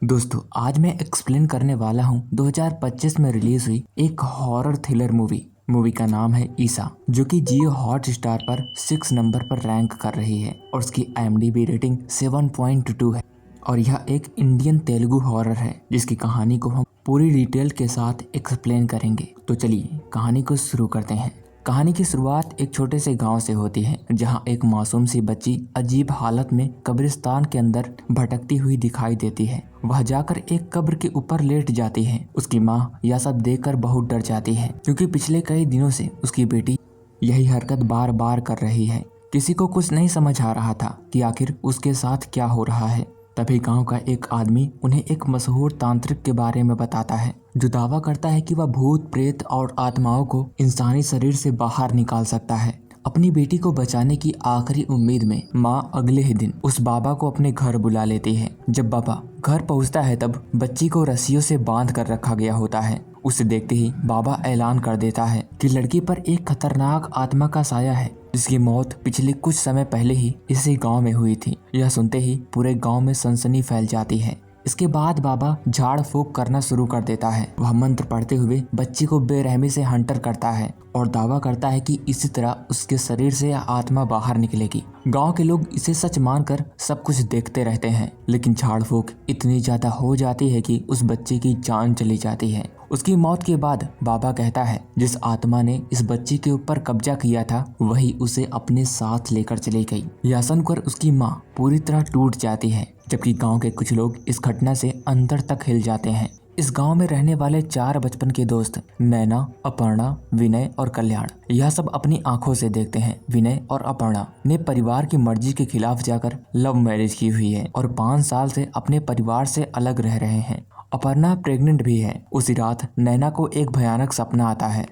दोस्तों आज मैं एक्सप्लेन करने वाला हूँ 2025 में रिलीज हुई एक हॉरर थ्रिलर मूवी का नाम है ईसा, जो कि जियो हॉटस्टार पर 6 नंबर पर रैंक कर रही है और उसकी IMDb रेटिंग 7.2 है। और यह एक इंडियन तेलुगु हॉरर है जिसकी कहानी को हम पूरी डिटेल के साथ एक्सप्लेन करेंगे। तो चलिए कहानी को शुरू करते हैं। कहानी की शुरुआत एक छोटे से गांव से होती है जहां एक मासूम सी बच्ची अजीब हालत में कब्रिस्तान के अंदर भटकती हुई दिखाई देती है। वह जाकर एक कब्र के ऊपर लेट जाती है। उसकी माँ यह सब देखकर बहुत डर जाती है क्योंकि पिछले कई दिनों से उसकी बेटी यही हरकत बार बार कर रही है। किसी को कुछ नहीं समझ आ रहा था कि आखिर उसके साथ क्या हो रहा है। तभी गांव का एक आदमी उन्हें एक मशहूर तांत्रिक के बारे में बताता है जो दावा करता है कि वह भूत प्रेत और आत्माओं को इंसानी शरीर से बाहर निकाल सकता है। अपनी बेटी को बचाने की आखिरी उम्मीद में माँ अगले ही दिन उस बाबा को अपने घर बुला लेती है। जब बाबा घर पहुँचता है तब बच्ची को रस्सियों से बांध कर रखा गया होता है। उसे देखते ही बाबा ऐलान कर देता है कि लड़की पर एक खतरनाक आत्मा का साया है जिसकी मौत पिछले कुछ समय पहले ही इसी गांव में हुई थी। यह सुनते ही पूरे गांव में सनसनी फैल जाती है। इसके बाद बाबा झाड़ फूक करना शुरू कर देता है। वह मंत्र पढ़ते हुए बच्ची को बेरहमी से हंटर करता है और दावा करता है कि इसी तरह उसके शरीर से आत्मा बाहर निकलेगी। गांव के लोग इसे सच मानकर सब कुछ देखते रहते हैं, लेकिन झाड़ फूक इतनी ज्यादा हो जाती है कि उस बच्चे की जान चली जाती है। उसकी मौत के बाद बाबा कहता है जिस आत्मा ने इस बच्ची के ऊपर कब्जा किया था वही उसे अपने साथ लेकर चली गई। यह सुनकर उसकी माँ पूरी तरह टूट जाती है, जबकि गांव के कुछ लोग इस घटना से अंदर तक हिल जाते हैं। इस गांव में रहने वाले 4 बचपन के दोस्त नैना, अपर्णा, विनय और कल्याण यह सब अपनी आंखों से देखते हैं। विनय और अपर्णा ने परिवार की मर्जी के खिलाफ जाकर लव मैरिज की हुई है और 5 साल से अपने परिवार से अलग रह रहे हैं। अपर्णा प्रेग्नेंट भी है। उसी रात नैना को एक भयानक सपना आता है।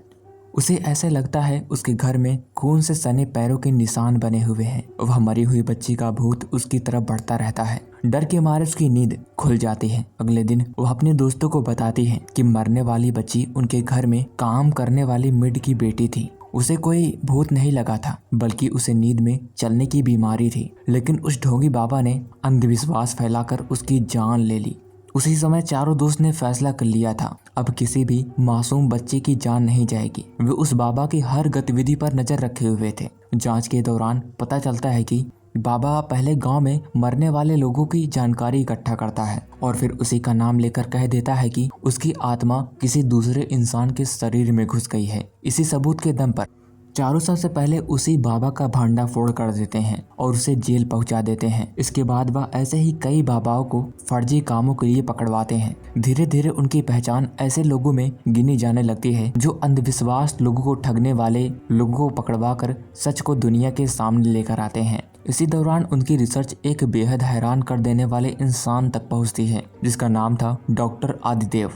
उसे ऐसे लगता है उसके घर में खून से सने पैरों के निशान बने हुए हैं। वह मरी हुई बच्ची का भूत उसकी तरफ बढ़ता रहता है। डर के मारे उसकी नींद खुल जाती है। अगले दिन वह अपने दोस्तों को बताती है कि मरने वाली बच्ची उनके घर में काम करने वाली मिड की बेटी थी। उसे कोई भूत नहीं लगा था, बल्कि उसे नींद में चलने की बीमारी थी। लेकिन उस ढोंगी बाबा ने अंधविश्वास फैलाकर उसकी जान ले ली। उसी समय चारों दोस्त ने फैसला कर लिया था अब किसी भी मासूम बच्चे की जान नहीं जाएगी। वे उस बाबा की हर गतिविधि पर नजर रखे हुए थे। जांच के दौरान पता चलता है कि बाबा पहले गांव में मरने वाले लोगों की जानकारी इकट्ठा करता है और फिर उसी का नाम लेकर कह देता है कि उसकी आत्मा किसी दूसरे इंसान के शरीर में घुस गई है। इसी सबूत के दम पर चारों सबसे पहले उसी बाबा का भांडा फोड़ कर देते हैं और उसे जेल पहुंचा देते हैं। इसके बाद वह ऐसे ही कई बाबाओं को फर्जी कामों के लिए पकड़वाते हैं। धीरे धीरे उनकी पहचान ऐसे लोगों में गिनी जाने लगती है जो अंधविश्वास लोगों को ठगने वाले लोगों को पकड़वा कर सच को दुनिया के सामने लेकर आते हैं। इसी दौरान उनकी रिसर्च एक बेहद हैरान कर देने वाले इंसान तक पहुंचती है जिसका नाम था डॉक्टर आदिदेव।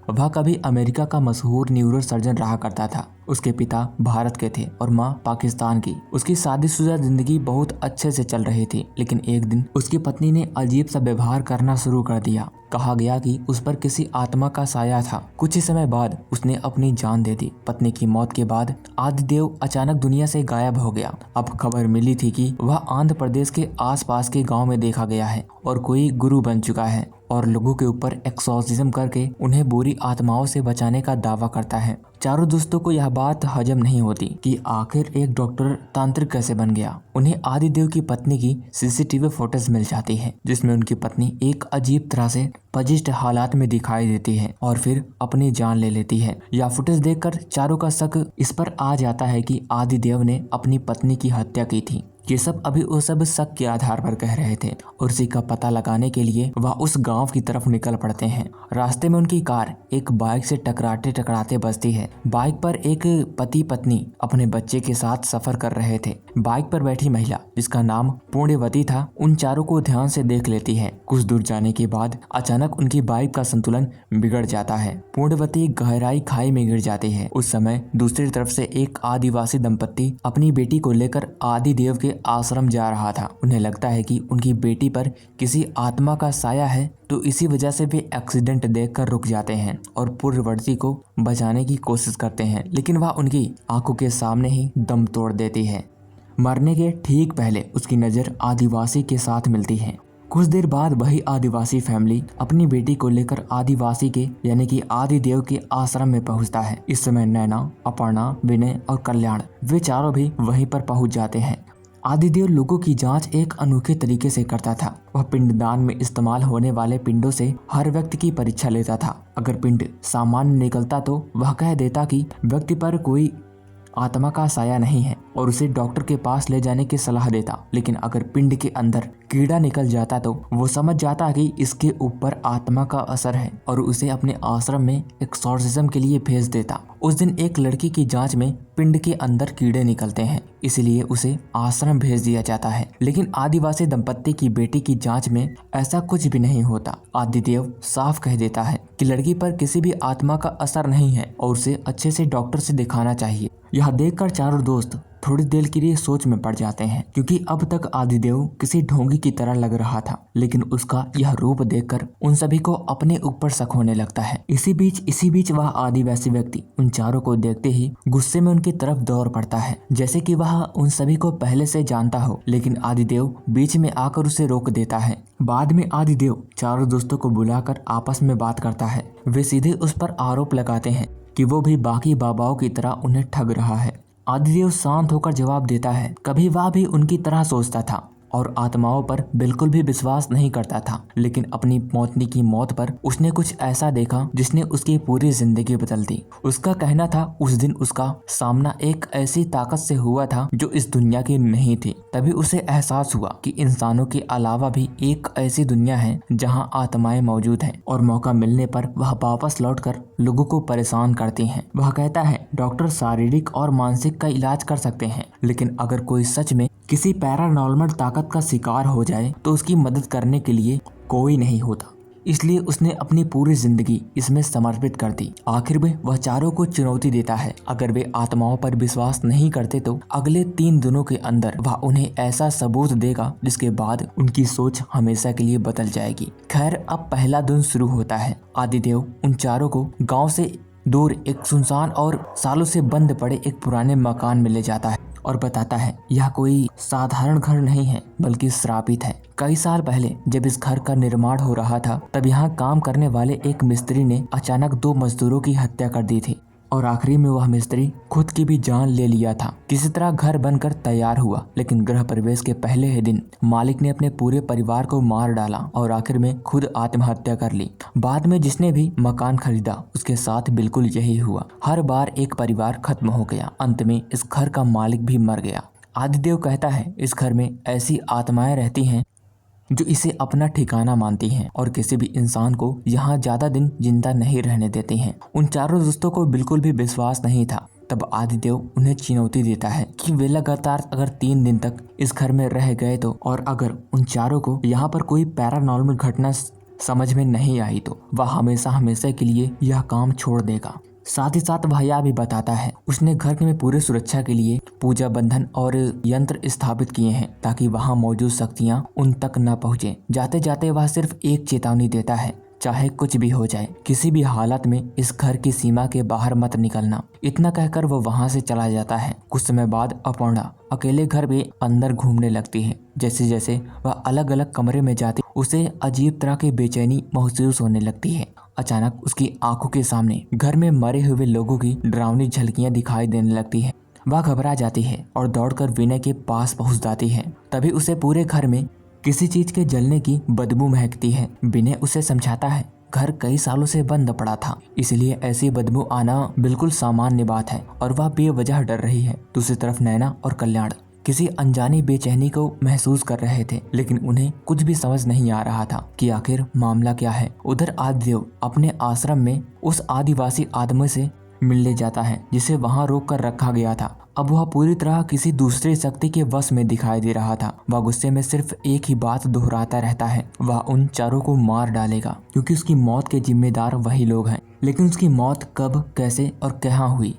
वह कभी अमेरिका का मशहूर न्यूरो सर्जन रहा करता था। उसके पिता भारत के थे और माँ पाकिस्तान की। उसकी शादीशुदा जिंदगी बहुत अच्छे से चल रही थी, लेकिन एक दिन उसकी पत्नी ने अजीब सा व्यवहार करना शुरू कर दिया। कहा गया कि उस पर किसी आत्मा का साया था। कुछ ही समय बाद उसने अपनी जान दे दी। पत्नी की मौत के बाद आदिदेव अचानक दुनिया से गायब हो गया। अब खबर मिली थी कि वह आंध्र प्रदेश के आसपास के गांव में देखा गया है और कोई गुरु बन चुका है और लोगों के ऊपर एक्सॉर्सिज्म करके उन्हें बुरी आत्माओं से बचाने का दावा करता है। चारों दोस्तों को यह बात हजम नहीं होती कि आखिर एक डॉक्टर तांत्रिक कैसे बन गया। उन्हें आदिदेव की पत्नी की CCTV फोटोज मिल जाती है जिसमें उनकी पत्नी एक अजीब तरह से पजिस्ट हालात में दिखाई देती है और फिर अपनी जान ले लेती है। यह फुटेज देखकर चारों का शक इस पर आ जाता है कि आदिदेव ने अपनी पत्नी की हत्या की थी। ये सब अभी वो सब शक के आधार पर कह रहे थे और उसी का पता लगाने के लिए वह उस गांव की तरफ निकल पड़ते हैं। रास्ते में उनकी कार एक बाइक से टकराते टकराते बजती है। बाइक पर एक पति पत्नी अपने बच्चे के साथ सफर कर रहे थे। बाइक पर बैठी महिला जिसका नाम पुण्यवती था उन चारों को ध्यान से देख लेती है। कुछ दूर जाने के बाद अचानक उनकी बाइक का संतुलन बिगड़ जाता है। पुण्यवती गहराई खाई में गिर जाती है। उस समय दूसरी तरफ से एक आदिवासी दंपत्ति अपनी बेटी को लेकर आदिदेव के आश्रम जा रहा था। उन्हें लगता है कि उनकी बेटी पर किसी आत्मा का साया है, तो इसी वजह से वे एक्सीडेंट देखकर रुक जाते हैं और पूर्ववर्ती को बचाने की कोशिश करते हैं, लेकिन वह उनकी आंखों के सामने ही दम तोड़ देती है। मरने के ठीक पहले उसकी नज़र आदिवासी के साथ मिलती है। कुछ देर बाद वही आदिवासी फैमिली अपनी बेटी को लेकर आदिवासी के यानी कि आदिदेव के आश्रम में पहुंचता है। इस समय नैना, अपर्णा, विनय और कल्याण वे चारों भी वहीं पर पहुंच जाते हैं। आदिदेव लोगों की जांच एक अनोखे तरीके से करता था। वह पिंडदान में इस्तेमाल होने वाले पिंडों से हर व्यक्ति की परीक्षा लेता था। अगर पिंड सामान्य निकलता तो वह कह देता कि व्यक्ति पर कोई आत्मा का साया नहीं है और उसे डॉक्टर के पास ले जाने की सलाह देता। लेकिन अगर पिंड के अंदर कीड़ा निकल जाता तो वो समझ जाता कि इसके ऊपर आत्मा का असर है और उसे अपने आश्रम में एक्सॉर्सिज्म के लिए भेज देता। उस दिन एक लड़की की जांच में पिंड के अंदर कीड़े निकलते हैं, इसलिए उसे आश्रम भेज दिया जाता है। लेकिन आदिवासी दंपत्ति की बेटी की जांच में ऐसा कुछ भी नहीं होता। आदिदेव साफ कह देता है कि लड़की पर किसी भी आत्मा का असर नहीं है और उसे अच्छे से डॉक्टर से दिखाना चाहिए। यह देखकर चारों दोस्त थोड़ी देर के लिए सोच में पड़ जाते हैं, क्योंकि अब तक आदिदेव किसी ढोंगी की तरह लग रहा था। लेकिन उसका यह रूप देखकर उन सभी को अपने ऊपर शक होने लगता है। इसी बीच वह आदिवासी व्यक्ति उन चारों को देखते ही गुस्से में उनकी तरफ दौड़ पड़ता है, जैसे कि वह उन सभी को पहले से जानता हो। लेकिन आदिदेव बीच में आकर उसे रोक देता है। बाद में आदिदेव चारों दोस्तों को बुलाकर आपस में बात करता है। वे सीधे उस पर आरोप लगाते हैं कि वो भी बाकी बाबाओं की तरह उन्हें ठग रहा है। आदिदेव शांत होकर जवाब देता है, कभी वह भी उनकी तरह सोचता था और आत्माओं पर बिल्कुल भी विश्वास नहीं करता था। लेकिन अपनी पत्नी की मौत पर उसने कुछ ऐसा देखा जिसने उसकी पूरी जिंदगी बदल दी। उसका कहना था उस दिन उसका सामना एक ऐसी ताकत से हुआ था जो इस दुनिया की नहीं थी। तभी उसे एहसास हुआ कि इंसानों के अलावा भी एक ऐसी दुनिया है जहां आत्माएं मौजूद हैं और मौका मिलने पर वह वापस लौटकर लोगों को परेशान करती हैं। वह कहता है डॉक्टर शारीरिक और मानसिक का इलाज कर सकते हैं, लेकिन अगर कोई सच में किसी पैरानॉर्मल ताकत का शिकार हो जाए तो उसकी मदद करने के लिए कोई नहीं होता। इसलिए उसने अपनी पूरी जिंदगी इसमें समर्पित कर दी। आखिर में वह चारों को चुनौती देता है, अगर वे आत्माओं पर विश्वास नहीं करते तो अगले 3 दिनों के अंदर वह उन्हें ऐसा सबूत देगा जिसके बाद उनकी सोच हमेशा के लिए बदल जाएगी। खैर, अब पहला दिन शुरू होता है। आदिदेव उन चारों को गाँव से दूर एक सुनसान और सालों से बंद पड़े एक पुराने मकान में ले जाता है और बताता है यह कोई साधारण घर नहीं है बल्कि श्रापित है। कई साल पहले जब इस घर का निर्माण हो रहा था तब यहाँ काम करने वाले एक मिस्त्री ने अचानक 2 मजदूरों की हत्या कर दी थी और आखिरी में वह मिस्त्री खुद की भी जान ले लिया था। किसी तरह घर बनकर तैयार हुआ, लेकिन गृह प्रवेश के पहले ही दिन मालिक ने अपने पूरे परिवार को मार डाला और आखिर में खुद आत्महत्या कर ली। बाद में जिसने भी मकान खरीदा उसके साथ बिल्कुल यही हुआ। हर बार एक परिवार खत्म हो गया, अंत में इस घर का मालिक भी मर गया। आदिदेव कहता है इस घर में ऐसी आत्माएं रहती हैं जो इसे अपना ठिकाना मानती हैं और किसी भी इंसान को यहाँ ज्यादा दिन जिंदा नहीं रहने देती हैं। उन चारों दोस्तों को बिल्कुल भी विश्वास नहीं था। तब आदिदेव उन्हें चुनौती देता है कि वे लगातार अगर 3 दिन तक इस घर में रह गए तो, और अगर उन चारों को यहाँ पर कोई पैरानॉर्मल घटना समझ में नहीं आई तो वह हमेशा हमेशा के लिए यह काम छोड़ देगा। साथ ही साथ वह यह भी बताता है उसने घर में पूरे सुरक्षा के लिए पूजा बंधन और यंत्र स्थापित किए हैं ताकि वहां मौजूद शक्तियां उन तक न पहुंचे। जाते जाते वह सिर्फ एक चेतावनी देता है, चाहे कुछ भी हो जाए किसी भी हालत में इस घर की सीमा के बाहर मत निकलना। इतना कहकर वो वहां से चला जाता है। कुछ समय बाद अपर्णा अकेले घर में अंदर घूमने लगती है। जैसे जैसे वह अलग अलग कमरे में जाती उसे अजीब तरह की बेचैनी महसूस होने लगती है। अचानक उसकी आंखों के सामने घर में मरे हुए लोगों की डरावनी झलकियां दिखाई देने लगती है। वह घबरा जाती है और दौड़कर विनय के पास पहुंच जाती है। तभी उसे पूरे घर में किसी चीज के जलने की बदबू महकती है। विनय उसे समझाता है घर कई सालों से बंद पड़ा था, इसलिए ऐसी बदबू आना बिल्कुल सामान्य बात है और वह बेवजह डर रही है। दूसरी तरफ नैना और कल्याण किसी अनजानी बेचैनी को महसूस कर रहे थे, लेकिन उन्हें कुछ भी समझ नहीं आ रहा था कि आखिर मामला क्या है। उधर आदिदेव अपने आश्रम में उस आदिवासी आदमी से मिलने जाता है जिसे वहां रोक कर रखा गया था। अब वह पूरी तरह किसी दूसरी शक्ति के वश में दिखाई दे रहा था। वह गुस्से में सिर्फ एक ही बात दोहराता रहता है, वह उन चारों को मार डालेगा क्योंकि उसकी मौत के जिम्मेदार वही लोग हैं। लेकिन उसकी मौत कब, कैसे और कहाँ हुई,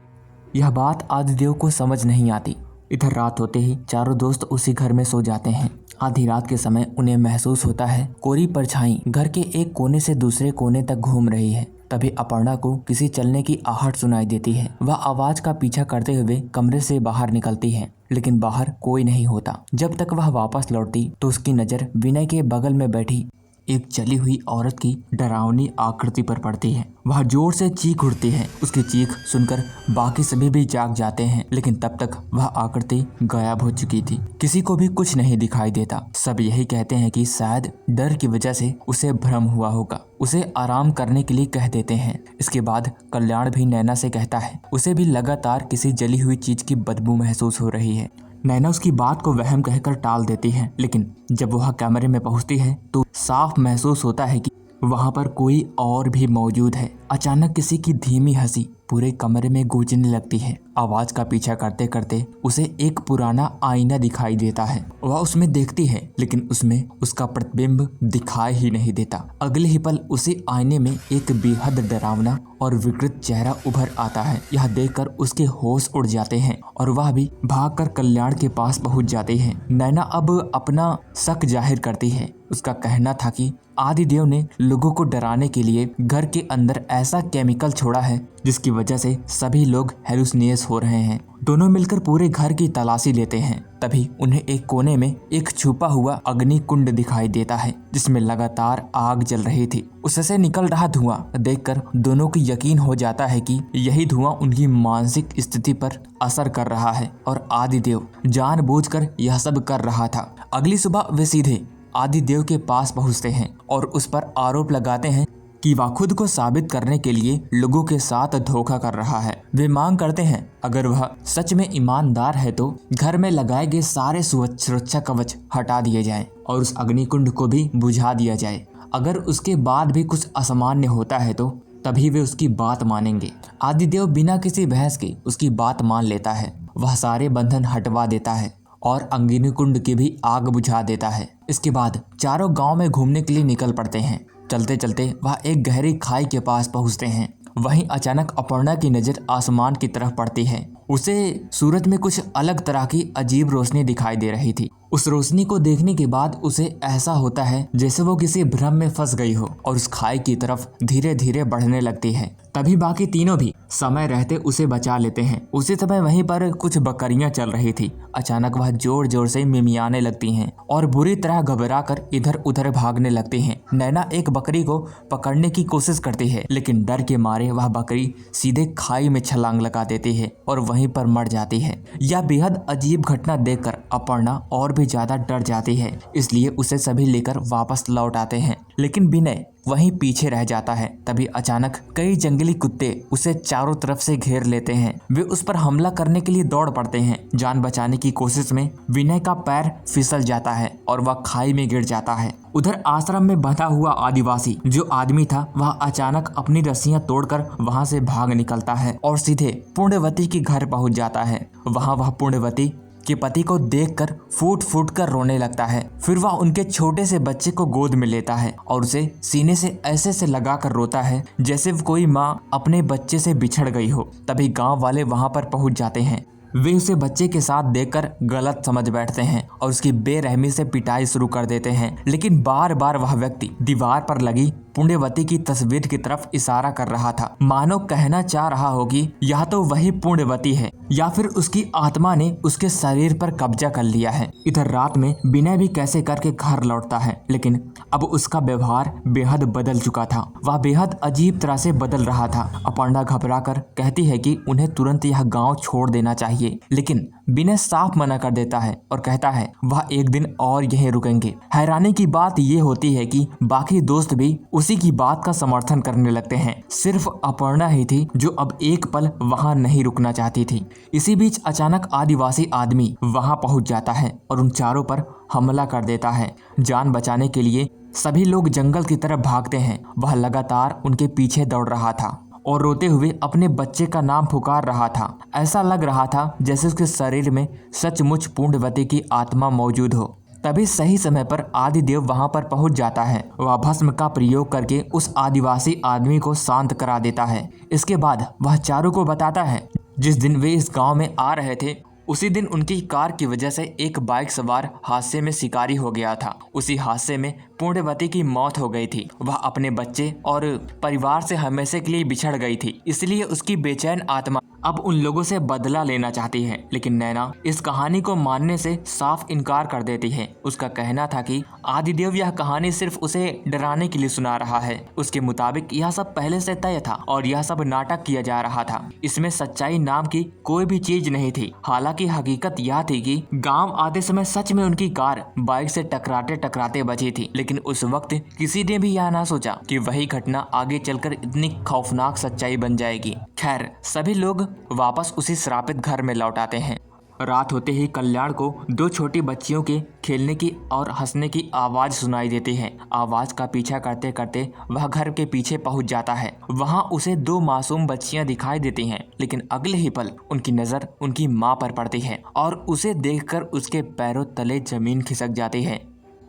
यह बात आदिदेव को समझ नहीं आती। इधर रात होते ही चारों दोस्त उसी घर में सो जाते हैं। आधी रात के समय उन्हें महसूस होता है कोरी परछाई घर के एक कोने से दूसरे कोने तक घूम रही है। तभी अपर्णा को किसी चलने की आहट सुनाई देती है। वह आवाज का पीछा करते हुए कमरे से बाहर निकलती है, लेकिन बाहर कोई नहीं होता। जब तक वह वापस लौटती तो उसकी नजर विनय के बगल में बैठी एक जली हुई औरत की डरावनी आकृति पर पड़ती है। वह जोर से चीख उठती है। उसकी चीख सुनकर बाकी सभी भी जाग जाते हैं, लेकिन तब तक वह आकृति गायब हो चुकी थी। किसी को भी कुछ नहीं दिखाई देता। सब यही कहते हैं कि शायद डर की वजह से उसे भ्रम हुआ होगा। उसे आराम करने के लिए कह देते हैं। इसके बाद कल्याण भी नैना से कहता है उसे भी लगातार किसी जली हुई चीज की बदबू महसूस हो रही है। नैना उसकी बात को वहम कहकर टाल देती है, लेकिन जब वह कमरे में पहुंचती है तो साफ महसूस होता है कि वहां पर कोई और भी मौजूद है। अचानक किसी की धीमी हंसी पूरे कमरे में गूंजने लगती है। आवाज का पीछा करते करते उसे एक पुराना आईना दिखाई देता है। वह उसमें देखती है, लेकिन उसमें उसका प्रतिबिंब दिखाई ही नहीं देता। अगले ही पल उसी आईने में एक बेहद डरावना और विकृत चेहरा उभर आता है। यह देखकर उसके होश उड़ जाते हैं और वह भी भागकर कल्याण के पास पहुंच जाती है। नैना अब अपना शक जाहिर करती है। उसका कहना था कि आदिदेव ने लोगों को डराने के लिए घर के अंदर ऐसा केमिकल छोड़ा है जिसकी वजह से सभी लोग हेलुसिनेस हो रहे हैं। दोनों मिलकर पूरे घर की तलाशी लेते हैं। तभी उन्हें एक कोने में एक छुपा हुआ अग्नि कुंड दिखाई देता है जिसमें लगातार आग जल रही थी। उससे निकल रहा धुआं देखकर दोनों को यकीन हो जाता है कि यही धुआं उनकी मानसिक स्थिति पर असर कर रहा है और आदिदेव जानबूझकर यह सब कर रहा था। अगली सुबह वे सीधे आदिदेव के पास पहुंचते हैं और उस पर आरोप लगाते हैं कि वह खुद को साबित करने के लिए लोगों के साथ धोखा कर रहा है। वे मांग करते हैं अगर वह सच में ईमानदार है तो घर में लगाए गए सारे सुरक्षा कवच हटा दिए जाएं और उस अग्निकुंड को भी बुझा दिया जाए। अगर उसके बाद भी कुछ असामान्य होता है तो तभी वे उसकी बात मानेंगे। आदिदेव बिना किसी बहस के उसकी बात मान लेता है। वह सारे बंधन हटवा देता है और अग्निकुंड की भी आग बुझा देता है। इसके बाद चारों गांव में घूमने के लिए निकल पड़ते हैं। चलते चलते वह एक गहरी खाई के पास पहुंचते हैं। वहीं अचानक अपर्णा की नजर आसमान की तरफ पड़ती है। उसे सूरज में कुछ अलग तरह की अजीब रोशनी दिखाई दे रही थी। उस रोशनी को देखने के बाद उसे ऐसा होता है जैसे वो किसी भ्रम में फंस गई हो और उस खाई की तरफ धीरे धीरे बढ़ने लगती है। तभी बाकी तीनों भी समय रहते उसे बचा लेते हैं। उसी समय वहीं पर कुछ बकरियां चल रही थी। अचानक वह जोर जोर से मिमियाने लगती हैं और बुरी तरह घबराकर इधर उधर भागने लगती हैं। नैना एक बकरी को पकड़ने की कोशिश करती है, लेकिन डर के मारे वह बकरी सीधे खाई में छलांग लगा देती है और वहीं पर मर जाती है। यह बेहद अजीब घटना देखकर अपर्णा और भी ज्यादा डर जाती है, इसलिए उसे सभी लेकर वापस लौट आते हैं, लेकिन विनय वहीं पीछे रह जाता है। तभी अचानक कई जंगली कुत्ते उसे चारों तरफ से घेर लेते हैं। वे उस पर हमला करने के लिए दौड़ पड़ते हैं। जान बचाने की कोशिश में विनय का पैर फिसल जाता है और वह खाई में गिर जाता है। उधर आश्रम में बंधा हुआ आदिवासी जो आदमी था वह अचानक अपनी रस्सियां तोड़कर वहां से भाग निकलता है और सीधे पुण्यवती के घर पहुंच जाता है। वहां वह पुण्यवती के पति को देखकर फूट फूट कर रोने लगता है। फिर वह उनके छोटे से बच्चे को गोद में लेता है और उसे सीने से ऐसे से लगा कर रोता है जैसे कोई माँ अपने बच्चे से बिछड़ गई हो। तभी गांव वाले वहां पर पहुंच जाते हैं। वे उसे बच्चे के साथ देखकर गलत समझ बैठते हैं और उसकी बेरहमी से पिटाई शुरू कर देते हैं, लेकिन बार बार वह व्यक्ति दीवार पर लगी पुण्यवती की तस्वीर की तरफ इशारा कर रहा था, मानो कहना चाह रहा हो कि यह तो वही पुण्यवती है या फिर उसकी आत्मा ने उसके शरीर पर कब्जा कर लिया है। इधर रात में विनय भी कैसे करके घर लौटता है, लेकिन अब उसका व्यवहार बेहद बदल चुका था। वह बेहद अजीब तरह से बदल रहा था। अपर्णा घबराकर कहती है कि उन्हें तुरंत यह गांव छोड़ देना चाहिए, लेकिन विनय साफ मना कर देता है और कहता है वह एक दिन और यहीं रुकेंगे। हैरानी की बात यह होती है कि बाकी दोस्त भी उसी की बात का समर्थन करने लगते हैं। सिर्फ अपर्णा ही थी जो अब एक पल वहां नहीं रुकना चाहती थी। इसी बीच अचानक आदिवासी आदमी वहां पहुंच जाता है और उन चारों पर हमला कर देता है। जान बचाने के लिए सभी लोग जंगल की तरफ भागते हैं। वह लगातार उनके पीछे दौड़ रहा था और रोते हुए अपने बच्चे का नाम पुकार रहा था। ऐसा लग रहा था जैसे उसके शरीर में सचमुच पुण्यवती की आत्मा मौजूद हो। तभी सही समय पर आदिदेव वहां पर पहुंच जाता है। वह भस्म का प्रयोग करके उस आदिवासी आदमी को शांत करा देता है। इसके बाद वह चारों को बताता है जिस दिन वे इस गांव में आ रहे थे उसी दिन उनकी कार की वजह से एक बाइक सवार हादसे में शिकारी हो गया था। उसी हादसे में पुण्यवती की मौत हो गई थी। वह अपने बच्चे और परिवार से हमेशा के लिए बिछड़ गई थी, इसलिए उसकी बेचैन आत्मा अब उन लोगों से बदला लेना चाहती है। लेकिन नैना इस कहानी को मानने से साफ इनकार कर देती है। उसका कहना था कि आदिदेव यह कहानी सिर्फ उसे डराने के लिए सुना रहा है। उसके मुताबिक यह सब पहले से तय था और यह सब नाटक किया जा रहा था। इसमें सच्चाई नाम की कोई भी चीज नहीं थी। हालांकि हकीकत यह थी कि गांव आते समय सच में उनकी कार बाइक से टकराते टकराते बची थी। लेकिन उस वक्त किसी ने भी यह ना सोचा कि वही घटना आगे चलकर इतनी खौफनाक सच्चाई बन जाएगी। खैर, सभी लोग वापस उसी श्रापित घर में लौट आते हैं। रात होते ही कल्याण को दो छोटी बच्चियों के खेलने की और हंसने की आवाज सुनाई देती है। आवाज का पीछा करते करते वह घर के पीछे पहुंच जाता है। वहां उसे दो मासूम बच्चियां दिखाई देती हैं, लेकिन अगले ही पल उनकी नजर उनकी मां पर पड़ती है और उसे देखकर उसके पैरों तले जमीन खिसक जाती है।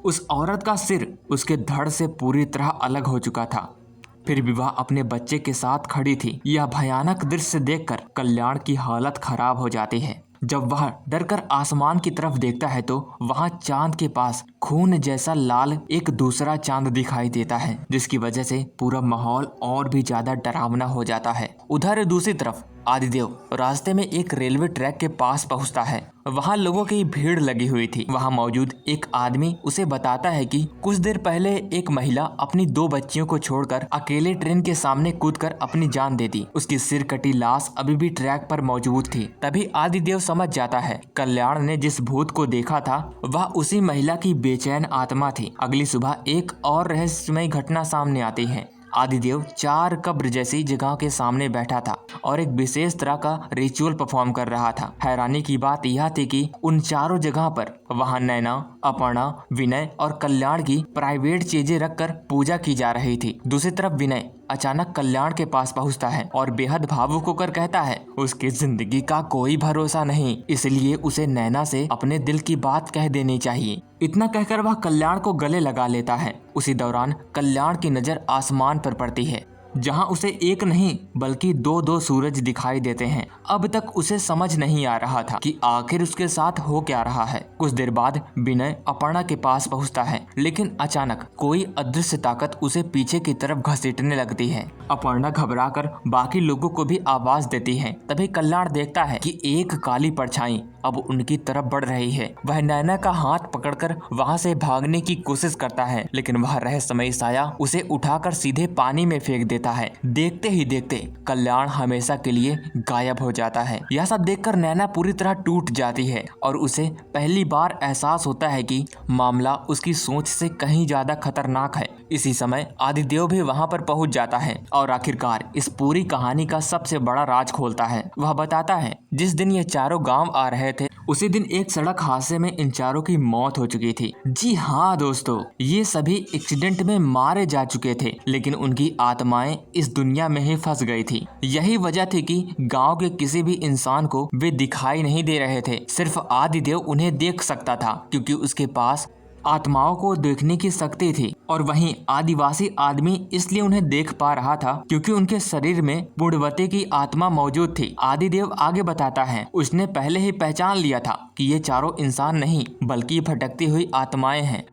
उस औरत का सिर उसके धड़ से पूरी तरह अलग हो चुका था, फिर भी वह अपने बच्चे के साथ खड़ी थी। यह भयानक दृश्य देखकर कल्याण की हालत खराब हो जाती है। जब वह डरकर आसमान की तरफ देखता है तो वहां चांद के पास खून जैसा लाल एक दूसरा चांद दिखाई देता है, जिसकी वजह से पूरा माहौल और भी ज्यादा डरावना हो जाता है। उधर दूसरी तरफ आदिदेव रास्ते में एक रेलवे ट्रैक के पास पहुंचता है। वहां लोगों की भीड़ लगी हुई थी। वहां मौजूद एक आदमी उसे बताता है कि कुछ देर पहले एक महिला अपनी दो बच्चियों को छोड़कर अकेले ट्रेन के सामने कूदकर अपनी जान दे दी। उसकी सिर कटी लाश अभी भी ट्रैक पर मौजूद थी। तभी आदिदेव समझ जाता है कल्याण ने जिस भूत को देखा था वह उसी महिला की बेचैन आत्मा थी। अगली सुबह एक और रहस्यमय घटना सामने आती है। आदिदेव चार कब्र जैसी जगह के सामने बैठा था और एक विशेष तरह का रिचुअल परफॉर्म कर रहा था। हैरानी की बात यह थी कि उन चारों जगह पर वहां नैना, अपर्णा, विनय और कल्याण की प्राइवेट चीजें रखकर पूजा की जा रही थी। दूसरी तरफ विनय अचानक कल्याण के पास पहुंचता है और बेहद भावुक होकर कहता है उसकी जिंदगी का कोई भरोसा नहीं, इसलिए उसे नैना से अपने दिल की बात कह देनी चाहिए। इतना कहकर वह कल्याण को गले लगा लेता है। उसी दौरान कल्याण की नजर आसमान पर पड़ती है, जहां उसे एक नहीं बल्कि दो दो सूरज दिखाई देते हैं। अब तक उसे समझ नहीं आ रहा था कि आखिर उसके साथ हो क्या रहा है। कुछ देर बाद विनय अपर्णा के पास पहुंचता है, लेकिन अचानक कोई अदृश्य ताकत उसे पीछे की तरफ घसीटने लगती है। अपर्णा घबराकर बाकी लोगों को भी आवाज देती है। तभी कल्याण देखता है कि एक काली परछाई अब उनकी तरफ बढ़ रही है। वह नैना का हाथ पकड़कर वहां से भागने की कोशिश करता है, लेकिन वह रहस्यमयी साया उसे उठाकर सीधे पानी में फेंक देता है। देखते ही देखते कल्याण हमेशा के लिए गायब हो जाता है। यह सब देखकर नैना पूरी तरह टूट जाती है और उसे पहली बार एहसास होता है कि मामला उसकी सोच से कहीं ज्यादा खतरनाक है। इसी समय आदिदेव भी वहां पर पहुंच जाता है और आखिरकार इस पूरी कहानी का सबसे बड़ा राज खोलता है। वह बताता है जिस दिन ये चारों गांव आ रहे थे उसी दिन एक सड़क हादसे में इन चारों की मौत हो चुकी थी। जी हाँ दोस्तों, ये सभी एक्सीडेंट में मारे जा चुके थे, लेकिन उनकी आत्माएं इस दुनिया में ही फंस गई थी। यही वजह थी कि गांव के किसी भी इंसान को वे दिखाई नहीं दे रहे थे। सिर्फ आदिदेव उन्हें देख सकता था, क्योंकि उसके पास आत्माओं को देखने की शक्ति थी। और वहीं आदिवासी आदमी इसलिए उन्हें देख पा रहा था क्योंकि उनके शरीर में पुण्यवती की आत्मा मौजूद थी। आदिदेव आगे बताता है उसने पहले ही पहचान लिया था कि ये चारों इंसान नहीं बल्कि भटकती हुई आत्माएं हैं,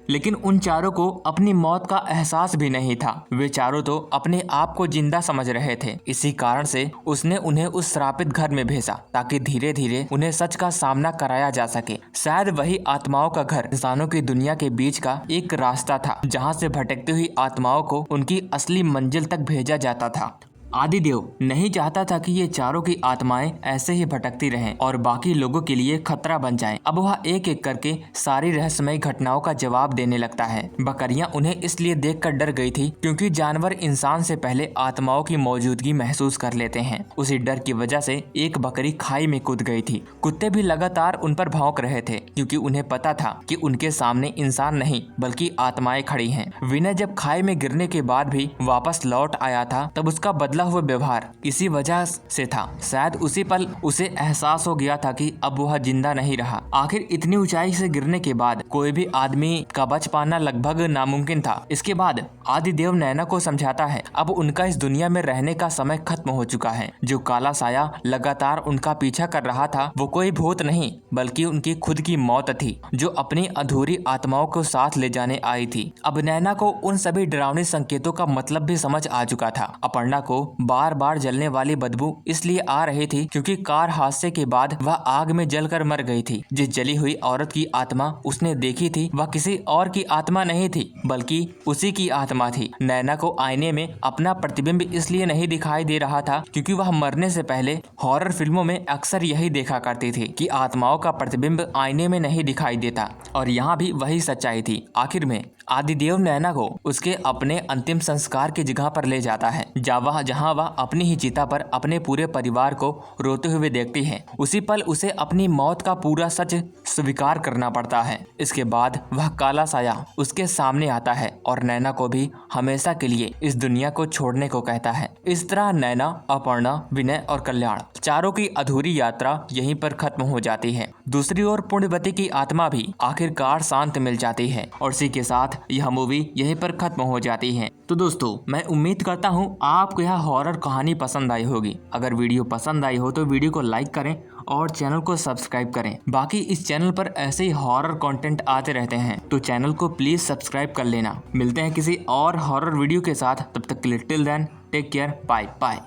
लेकिन उन चारों को अपनी मौत का एहसास भी नहीं था। वे चारों तो अपने आप को जिंदा समझ रहे थे। इसी कारण से उसने उन्हें उस श्रापित घर में भेजा ताकि धीरे धीरे उन्हें सच का सामना कराया जा सके। शायद वही आत्माओं का घर इंसानों की दुनिया के बीच का एक रास्ता था, जहां से भटकती हुई आत्माओं को उनकी असली मंजिल तक भेजा जाता था। आदिदेव नहीं चाहता था कि ये चारों की आत्माएं ऐसे ही भटकती रहें और बाकी लोगों के लिए खतरा बन जाएं। अब वह एक एक करके सारी रहस्यमय घटनाओं का जवाब देने लगता है। बकरियां उन्हें इसलिए देखकर डर गई थी क्योंकि जानवर इंसान से पहले आत्माओं की मौजूदगी महसूस कर लेते हैं। उसी डर की वजह से एक बकरी खाई में कूद गई थी। कुत्ते भी लगातार उन पर भौंक रहे थे क्योंकि उन्हें पता था कि उनके सामने इंसान नहीं बल्कि आत्माएं खड़ी हैं। विनय जब खाई में गिरने के बाद भी वापस लौट आया था तब उसका बदला बदला हुआ व्यवहार इसी वजह से था। शायद उसी पल उसे एहसास हो गया था कि अब वह जिंदा नहीं रहा। आखिर इतनी ऊंचाई से गिरने के बाद कोई भी आदमी का बच पाना लगभग नामुमकिन था। इसके बाद आदिदेव नैना को समझाता है अब उनका इस दुनिया में रहने का समय खत्म हो चुका है। जो काला साया लगातार उनका पीछा कर रहा था वो कोई भूत नहीं बल्कि उनकी खुद की मौत थी, जो अपनी अधूरी आत्माओं को साथ ले जाने आई थी। अब नैना को उन सभी डरावने संकेतों का मतलब भी समझ आ चुका था। अपर्णा को बार बार जलने वाली बदबू इसलिए आ रही थी क्योंकि कार हादसे के बाद वह आग में जलकर मर गई थी। जिस जली हुई औरत की आत्मा उसने देखी थी वह किसी और की आत्मा नहीं थी बल्कि उसी की आत्मा थी। नैना को आईने में अपना प्रतिबिंब इसलिए नहीं दिखाई दे रहा था क्योंकि वह मरने से पहले हॉरर फिल्मों में अक्सर यही देखा करती थी कि आत्माओं का प्रतिबिंब आईने में नहीं दिखाई देता, और यहाँ भी वही सच्चाई थी। आखिर में आदिदेव नैना को उसके अपने अंतिम संस्कार की जगह पर ले जाता है जहाँ वह अपनी ही चिता पर अपने पूरे परिवार को रोते हुए देखती है। उसी पल उसे अपनी मौत का पूरा सच स्वीकार करना पड़ता है। इसके बाद वह काला साया उसके सामने आता है और नैना को भी हमेशा के लिए इस दुनिया को छोड़ने को कहता है। इस तरह नैना, अपर्णा, विनय और कल्याण चारों की अधूरी यात्रा यहीं पर खत्म हो जाती है। दूसरी ओर पुण्यवती की आत्मा भी आखिरकार शांत मिल जाती है और इसी के साथ यह मूवी यहीं पर खत्म हो जाती है। तो दोस्तों, मैं उम्मीद करता हूँ आपको यह हॉरर कहानी पसंद आई होगी। अगर वीडियो पसंद आई हो तो वीडियो को लाइक करें और चैनल को सब्सक्राइब करें। बाकी इस चैनल पर ऐसे ही हॉरर कंटेंट आते रहते हैं तो चैनल को प्लीज सब्सक्राइब कर लेना। मिलते हैं किसी और हॉरर वीडियो के साथ, तब तक के लिए till then take care, bye bye.